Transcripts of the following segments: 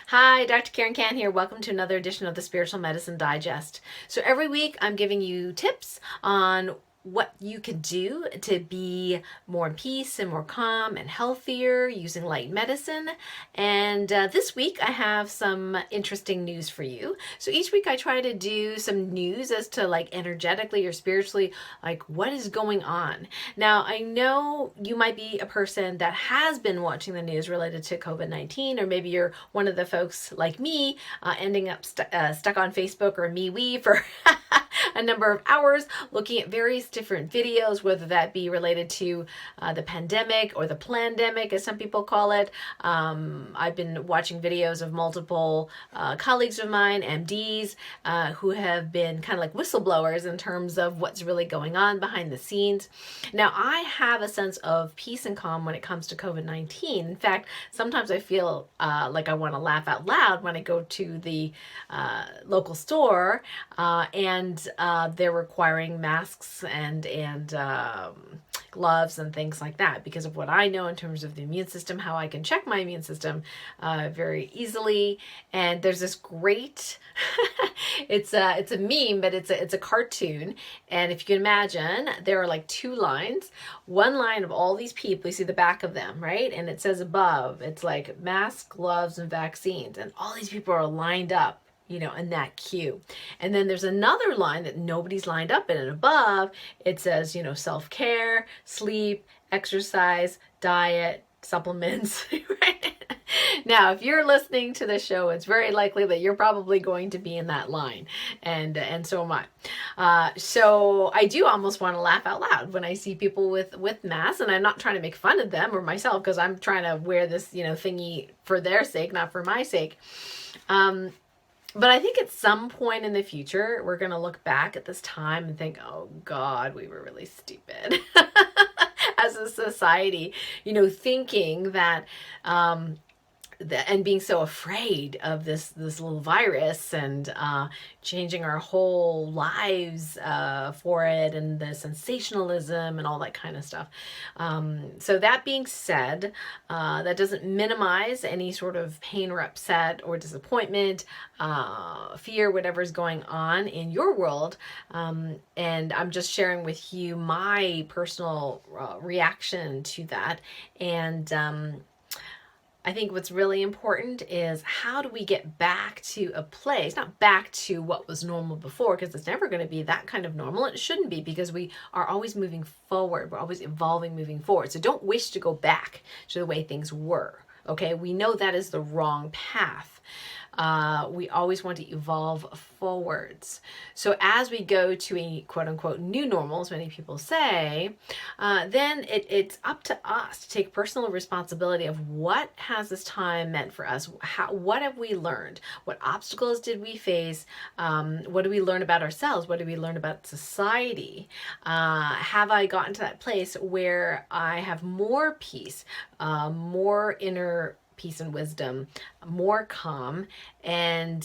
Hi, Dr. Karen Can here. Welcome to another edition of the Spiritual Medicine Digest. So every week I'm giving you tips on what you could do to be more in peace and more calm and healthier using light medicine. And this week I have some interesting news for you. So each week I try to do some news as to like energetically or spiritually, like what is going on. Now I know you might be a person that has been watching the news related to COVID-19, or maybe you're one of the folks like me ending up stuck on Facebook or MeWe for a number of hours looking at various different videos, whether that be related to the pandemic or the plandemic, as some people call it. I've been watching videos of multiple colleagues of mine, MDs, who have been kind of like whistleblowers in terms of what's really going on behind the scenes. Now, I have a sense of peace and calm when it comes to COVID-19. In fact, sometimes I feel like I want to laugh out loud when I go to the local store and they're requiring masks and gloves and things like that because of what I know in terms of the immune system, how I can check my immune system very easily. And there's this great, it's a meme, but it's a cartoon. And if you can imagine, there are like two lines. One line of all these people, you see the back of them, right? And it says above, it's like masks, gloves, and vaccines. And all these people are lined up, in that queue. And then there's another line that nobody's lined up in, and above it says, self-care, sleep, exercise, diet, supplements, right? Now, if you're listening to the show, it's very likely that you're probably going to be in that line, and so am I. So I do almost want to laugh out loud when I see people with masks, and I'm not trying to make fun of them or myself because I'm trying to wear this, thingy for their sake, not for my sake. But I think at some point in the future, we're going to look back at this time and think, oh God, we were really stupid as a society, thinking that, and being so afraid of this little virus and changing our whole lives for it, and the sensationalism and all that kind of stuff. So that being said, that doesn't minimize any sort of pain or upset or disappointment, fear, whatever's going on in your world. And I'm just sharing with you my personal reaction to that. And I think what's really important is, how do we get back to a place, not back to what was normal before, because it's never going to be that kind of normal. It shouldn't be, because we are always moving forward. We're always evolving, moving forward. So don't wish to go back to the way things were. Okay, we know that is the wrong path. We always want to evolve forwards. So as we go to a quote unquote new normal, as many people say, then it's up to us to take personal responsibility of what has this time meant for us. What have we learned? What obstacles did we face? What do we learn about ourselves? What do we learn about society? Have I gotten to that place where I have more peace, more inner peace and wisdom, more calm? And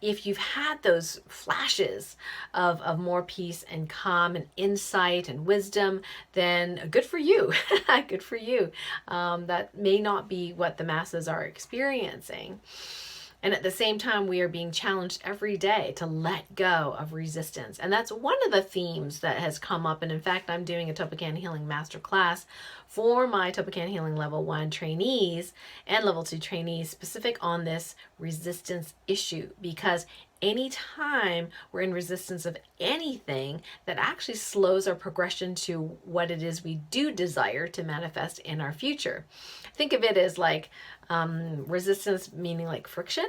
if you've had those flashes of more peace and calm and insight and wisdom, then good for you. Good for you. That may not be what the masses are experiencing. And at the same time, we are being challenged every day to let go of resistance. And that's one of the themes that has come up. And in fact, I'm doing a Utopian Healing Masterclass for my Utopian Healing Level 1 trainees and Level 2 trainees, specific on this resistance issue. Because anytime we're in resistance of anything, that actually slows our progression to what it is we do desire to manifest in our future. Think of it as like resistance, meaning like friction.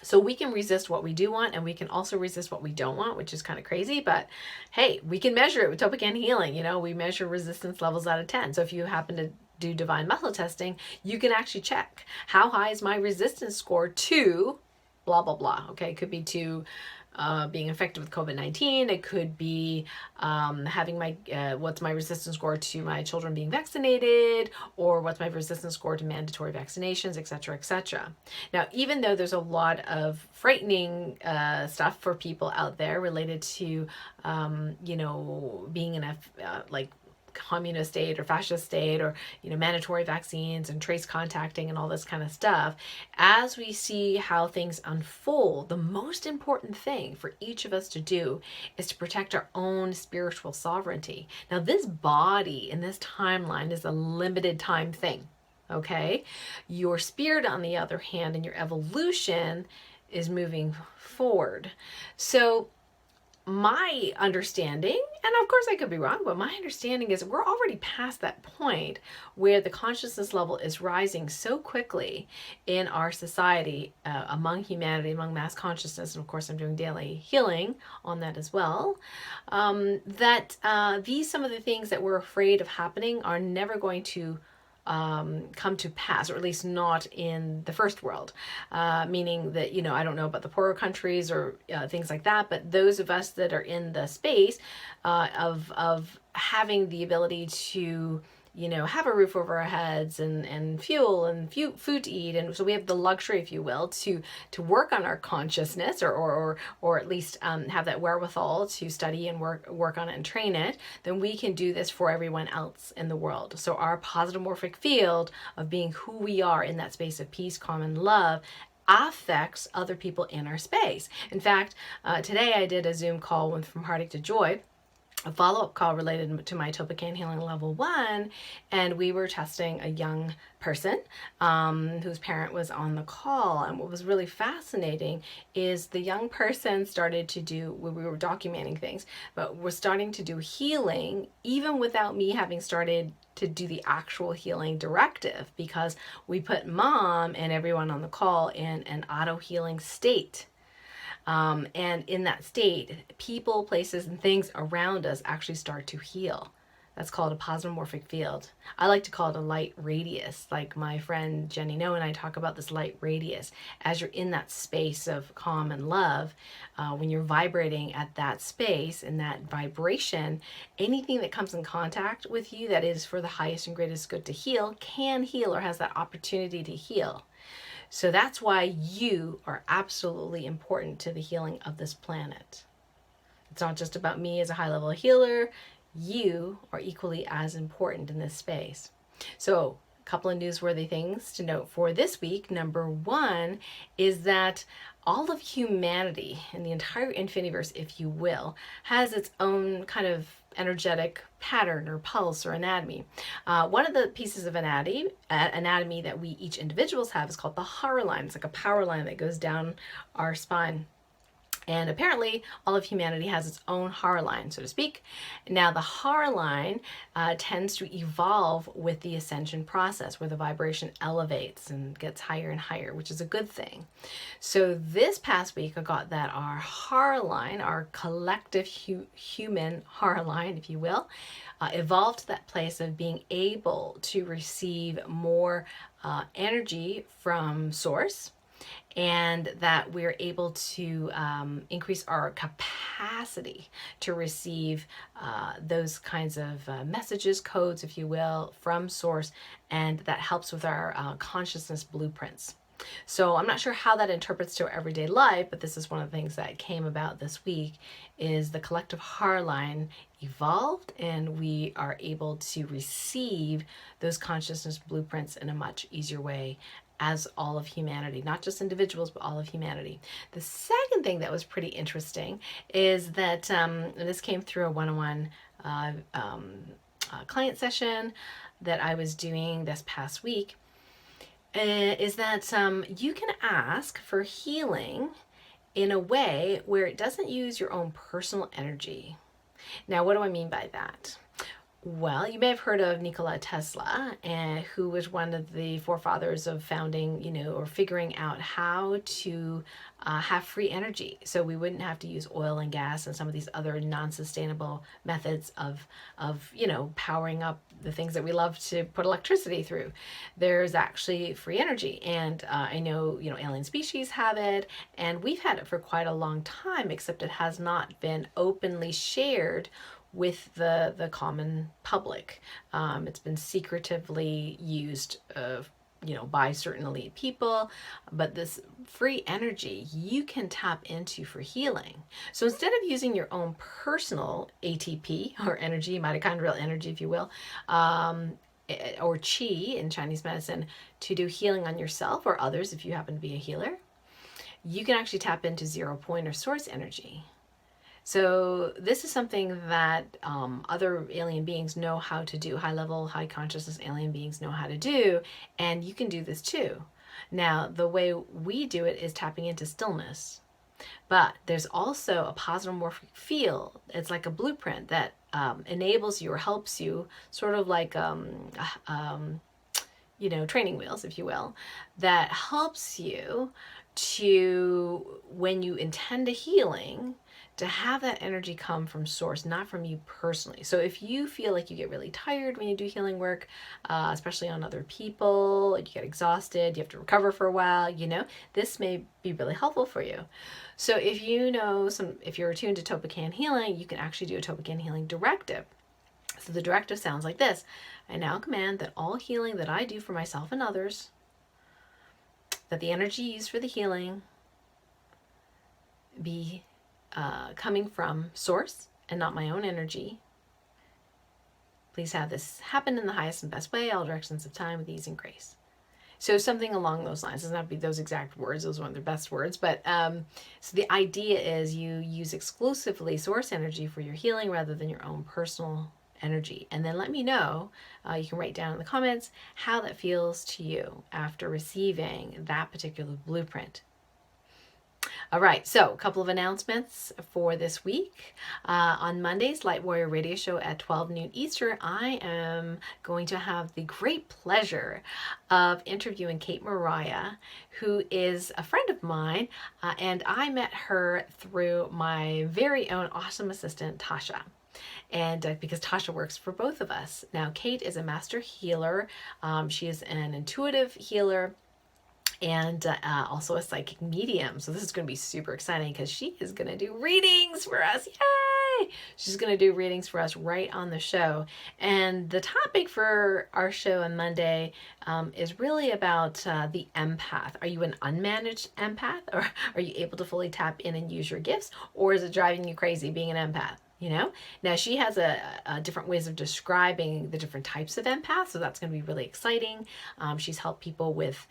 So we can resist what we do want, and we can also resist what we don't want, which is kind of crazy, but hey, we can measure it with Utopian healing. We measure resistance levels out of 10. So if you happen to do divine muscle testing, you can actually check, how high is my resistance score to blah, blah, blah. Okay, it could be to being infected with COVID-19. It could be having what's my resistance score to my children being vaccinated, or what's my resistance score to mandatory vaccinations, etc., etc. Now, even though there's a lot of frightening stuff for people out there related to, being in a communist state or fascist state, or mandatory vaccines and trace contacting and all this kind of stuff. As we see how things unfold, the most important thing for each of us to do is to protect our own spiritual sovereignty. Now, this body in this timeline is a limited time thing. Okay, your spirit, on the other hand, and your evolution is moving forward. So my understanding, and of course I could be wrong, but my understanding is we're already past that point where the consciousness level is rising so quickly in our society, among humanity, among mass consciousness, and of course I'm doing daily healing on that as well, that some of the things that we're afraid of happening are never going to come to pass, or at least not in the first world, meaning that, I don't know about the poorer countries or things like that, but those of us that are in the space of having the ability to have a roof over our heads and fuel and food to eat, and so we have the luxury, if you will, to work on our consciousness, or at least have that wherewithal to study and work on it and train it. Then we can do this for everyone else in the world. So our positive morphic field of being who we are in that space of peace, calm, and love affects other people in our space. In fact, today I did a Zoom call from Heartache to Joy, a follow-up call related to my Utopian healing level 1, and we were testing a young person whose parent was on the call. And what was really fascinating is the young person started to do, we were documenting things, but we're starting to do healing even without me having started to do the actual healing directive, because we put mom and everyone on the call in an auto healing state. And in that state, people, places, and things around us actually start to heal. That's called a positive morphic field. I like to call it a light radius. Like my friend Jenny No and I talk about this light radius. As you're in that space of calm and love, when you're vibrating at that space, in that vibration, anything that comes in contact with you that is for the highest and greatest good to heal can heal, or has that opportunity to heal. So that's why you are absolutely important to the healing of this planet. It's not just about me as a high-level healer. You are equally as important in this space. So a couple of newsworthy things to note for this week. Number 1 is that all of humanity, and the entire infiniverse, if you will, has its own kind of energetic pattern or pulse or anatomy. One of the pieces of anatomy that we each individuals have is called the Hara line. It's like a power line that goes down our spine. And apparently all of humanity has its own Hara line, so to speak. Now the Hara line tends to evolve with the ascension process, where the vibration elevates and gets higher and higher, which is a good thing. So this past week I got that our Hara line, our collective human Hara line, if you will, evolved to that place of being able to receive more energy from source, and that we're able to increase our capacity to receive those kinds of messages, codes, if you will, from source, and that helps with our consciousness blueprints. So I'm not sure how that interprets to our everyday life, but this is one of the things that came about this week, is the collective Hara line evolved, and we are able to receive those consciousness blueprints in a much easier way as all of humanity, not just individuals, but all of humanity. The second thing that was pretty interesting is that, and this came through a one-on-one client session that I was doing this past week, is that you can ask for healing in a way where it doesn't use your own personal energy. Now, what do I mean by that? Well, you may have heard of Nikola Tesla, who was one of the forefathers of founding, or figuring out how to have free energy. So we wouldn't have to use oil and gas and some of these other non-sustainable methods of powering up the things that we love to put electricity through. There's actually free energy. And I know, alien species have it, and we've had it for quite a long time, except it has not been openly shared with the common public. It's been secretively used by certain elite people, but this free energy you can tap into for healing. So instead of using your own personal ATP or energy, mitochondrial energy, if you will, or chi in Chinese medicine, to do healing on yourself or others, if you happen to be a healer, you can actually tap into zero point or source energy. So this is something that other alien beings know how to do. High level, high consciousness alien beings know how to do, and you can do this too. Now, the way we do it is tapping into stillness, but there's also a positive morphic field. It's like a blueprint that enables you or helps you, sort of like training wheels, if you will, that helps you to, when you intend a healing, to have that energy come from source, not from you personally. So if you feel like you get really tired when you do healing work, especially on other people, you get exhausted, you have to recover for a while, this may be really helpful for you. So if if you're attuned to Utopian healing, you can actually do a Utopian healing directive. So the directive sounds like this: I now command that all healing that I do for myself and others, that the energy used for the healing be coming from source and not my own energy. Please have this happen in the highest and best way, all directions of time, with ease and grace. So something along those lines. It doesn't have to be those exact words. Those aren't their best words. But so the idea is you use exclusively source energy for your healing rather than your own personal energy. And then let me know, you can write down in the comments how that feels to you after receiving that particular blueprint. All right, so a couple of announcements for this week. On Monday's Light Warrior Radio Show at 12 noon Eastern, I am going to have the great pleasure of interviewing Kate Moriah, who is a friend of mine, and I met her through my very own awesome assistant, Tasha. And because Tasha works for both of us. Now, Kate is a master healer. She is an intuitive healer and also a psychic medium. So this is going to be super exciting because she is going to do readings for us. Yay! She's going to do readings for us right on the show. And the topic for our show on Monday is really about the empath. Are you an unmanaged empath, or are you able to fully tap in and use your gifts, or is it driving you crazy being an empath? Now she has a different ways of describing the different types of empaths, so that's going to be really exciting. She's helped people with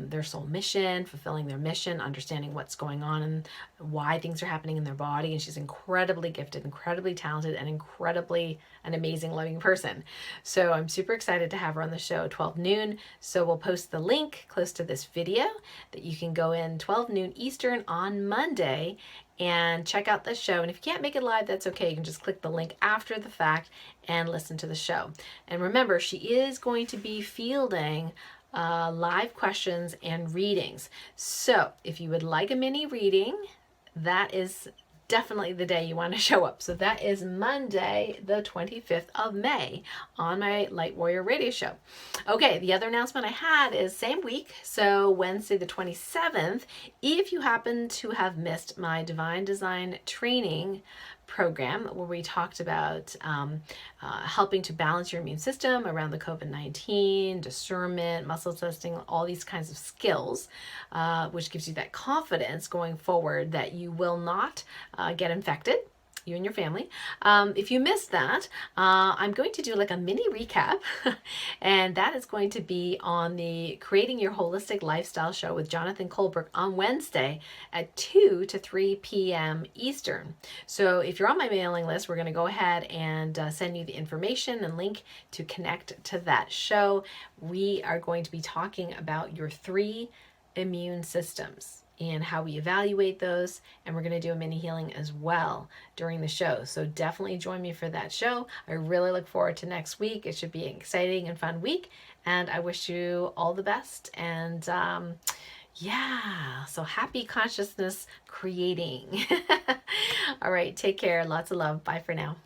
their soul mission, fulfilling their mission, understanding what's going on and why things are happening in their body. And she's incredibly gifted, incredibly talented, and incredibly an amazing, loving person. So I'm super excited to have her on the show at 12 noon. So we'll post the link close to this video that you can go in 12 noon Eastern on Monday and check out the show. And if you can't make it live, that's okay. You can just click the link after the fact and listen to the show. And remember, she is going to be fielding live questions and readings. So if you would like a mini reading, that is definitely the day you want to show up. So that is Monday, the 25th of May on my Light Warrior Radio Show. Okay, the other announcement I had is same week, so Wednesday the 27th, if you happen to have missed my Divine Design training program where we talked about helping to balance your immune system around the COVID-19, discernment, muscle testing, all these kinds of skills, which gives you that confidence going forward that you will not get infected, you and your family. If you missed that, I'm going to do like a mini recap, and that is going to be on the Creating Your Holistic Lifestyle show with Jonathan Colbert on Wednesday at 2 to 3 p.m. Eastern. So if you're on my mailing list, we're going to go ahead and send you the information and link to connect to that show. We are going to be talking about your 3 immune systems and how we evaluate those, and we're going to do a mini healing as well during the show. So definitely join me for that show. I really look forward to next week. It should be an exciting and fun week, and I wish you all the best. And yeah, so happy consciousness creating. All right, take care. Lots of love. Bye for now.